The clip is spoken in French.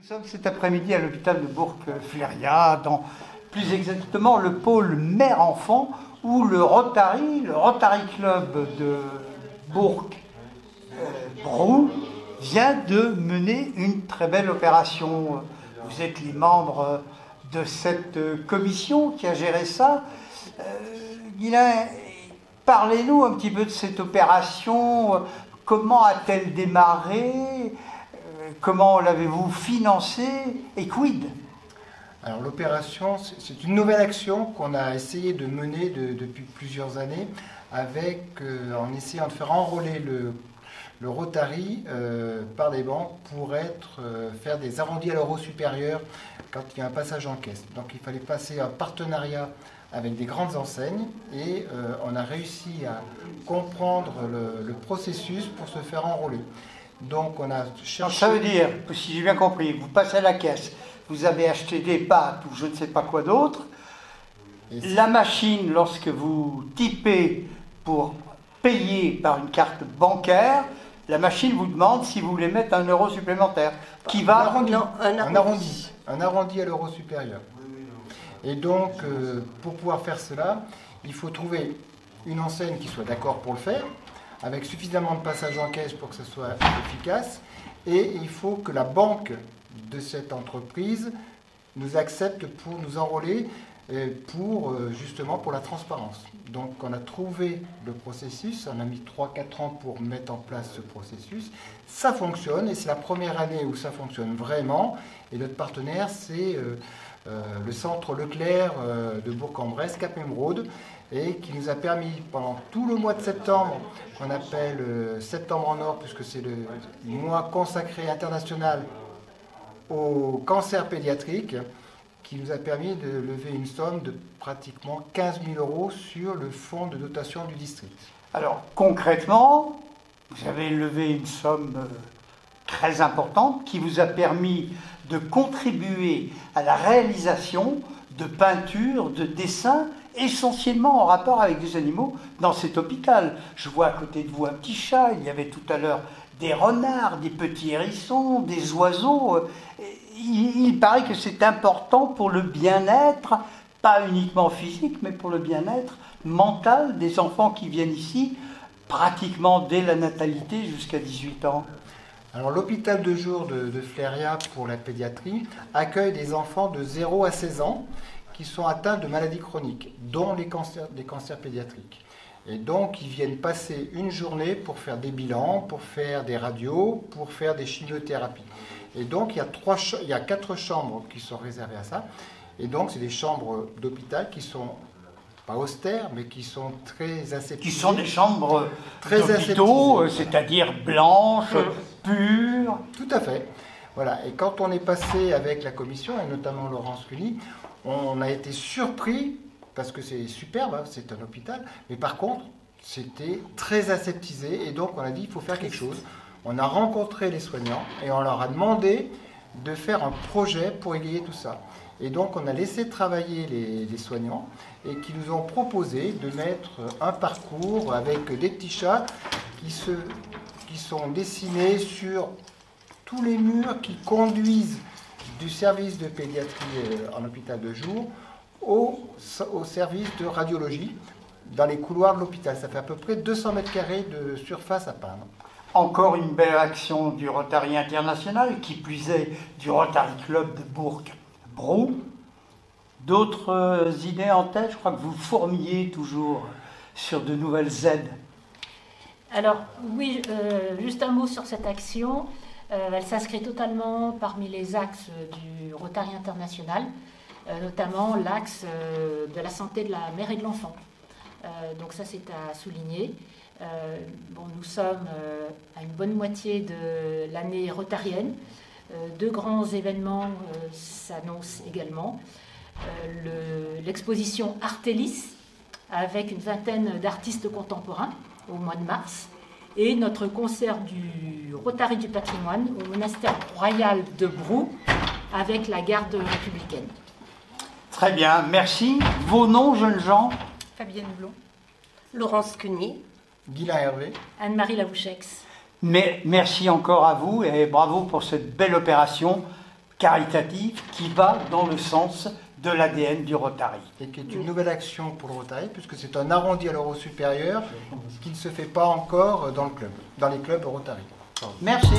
sommes cet après-midi à l'hôpital de Bourg-Fléria, dans plus exactement le pôle mère-enfant, où le Rotary Club de Bourg-Brou vient de mener une très belle opération. Vous êtes les membres de cette commission qui a géré ça. Guylain, parlez-nous un petit peu de cette opération. Comment a-t-elle démarré? Comment l'avez-vous financée et quid? Alors l'opération, c'est une nouvelle action qu'on a essayé de mener depuis plusieurs années en essayant de faire enrôler le Rotary par les banques pour faire des arrondis à l'euro supérieur quand il y a un passage en caisse. Donc il fallait passer un partenariat avec des grandes enseignes et on a réussi à comprendre le processus pour se faire enrôler. Donc on a cherché... Ça veut dire, si j'ai bien compris, vous passez à la caisse, vous avez acheté des pâtes ou je ne sais pas quoi d'autre. La machine, lorsque vous typez pour payer par une carte bancaire, la machine vous demande si vous voulez mettre 1 euro supplémentaire. Qui va... Un arrondi à l'euro supérieur. Et donc, pour pouvoir faire cela, il faut trouver une enseigne qui soit d'accord pour le faire, avec suffisamment de passages en caisse pour que ce soit efficace, et il faut que la banque de cette entreprise nous accepte pour nous enrôler, justement pour la transparence. Donc on a trouvé le processus, on a mis 3-4 ans pour mettre en place ce processus, ça fonctionne, et c'est la première année où ça fonctionne vraiment, et notre partenaire c'est le centre Leclerc de Bourg-en-Bresse, Cap Émeraude, et qui nous a permis pendant tout le mois de septembre, qu'on appelle Septembre en Or, puisque c'est le mois consacré international au cancer pédiatrique, qui nous a permis de lever une somme de pratiquement 15 000 euros sur le fonds de dotation du district. Alors concrètement, vous avez levé une somme très importante qui vous a permis de contribuer à la réalisation de peintures, de dessins, essentiellement en rapport avec des animaux dans cet hôpital. Je vois à côté de vous un petit chat, il y avait tout à l'heure des renards, des petits hérissons, des oiseaux. Il paraît que c'est important pour le bien-être, pas uniquement physique, mais pour le bien-être mental des enfants qui viennent ici, pratiquement dès la natalité jusqu'à 18 ans. Alors l'hôpital de jour de Fléria pour la pédiatrie accueille des enfants de 0 à 16 ans qui sont atteints de maladies chroniques, dont les cancers pédiatriques. Et donc ils viennent passer une journée pour faire des bilans, pour faire des radios, pour faire des chimiothérapies. Et donc il y a 4 chambres qui sont réservées à ça. Et donc c'est des chambres d'hôpital qui sont pas austères, mais qui sont très aseptisées. Qui sont des chambres d'hôpitaux, c'est-à-dire blanches, pures. Tout à fait. Voilà. Et quand on est passé avec la commission, et notamment Laurence Cuny, on a été surpris, parce que c'est superbe, hein, c'est un hôpital, mais par contre, c'était très aseptisé, et donc on a dit, il faut faire quelque chose. On a rencontré les soignants, et on leur a demandé de faire un projet pour égayer tout ça. Et donc on a laissé travailler les soignants, et qui nous ont proposé de mettre un parcours avec des petits chats qui sont dessinés sur tous les murs qui conduisent du service de pédiatrie en hôpital de jour au service de radiologie dans les couloirs de l'hôpital. Ça fait à peu près 200 mètres carrés de surface à peindre. Encore une belle action du Rotary International, qui plus est du Rotary Club de Bourg-Brou. D'autres idées en tête? Je crois que vous fourmillez toujours sur de nouvelles aides. Alors oui, juste un mot sur cette action. Elle s'inscrit totalement parmi les axes du Rotary International, notamment l'axe de la santé de la mère et de l'enfant. Donc ça, c'est à souligner. Nous sommes à une bonne moitié de l'année rotarienne. 2 grands événements s'annoncent également. L'exposition Artelis, avec une vingtaine d'artistes contemporains au mois de mars, et notre concert du Rotary du patrimoine au monastère royal de Brou avec la garde républicaine. Très bien, merci. Vos noms, jeunes gens? Fabienne Blon, Laurence Cuny, Guylain Hervé, Anne-Marie Lavouchex. Mais merci encore à vous et bravo pour cette belle opération caritative qui va dans le sens de l'ADN du Rotary. Et qui est une nouvelle action pour le Rotary, puisque c'est un arrondi à l'euro supérieur qui ne se fait pas encore dans le club, dans les clubs Rotary. Merci.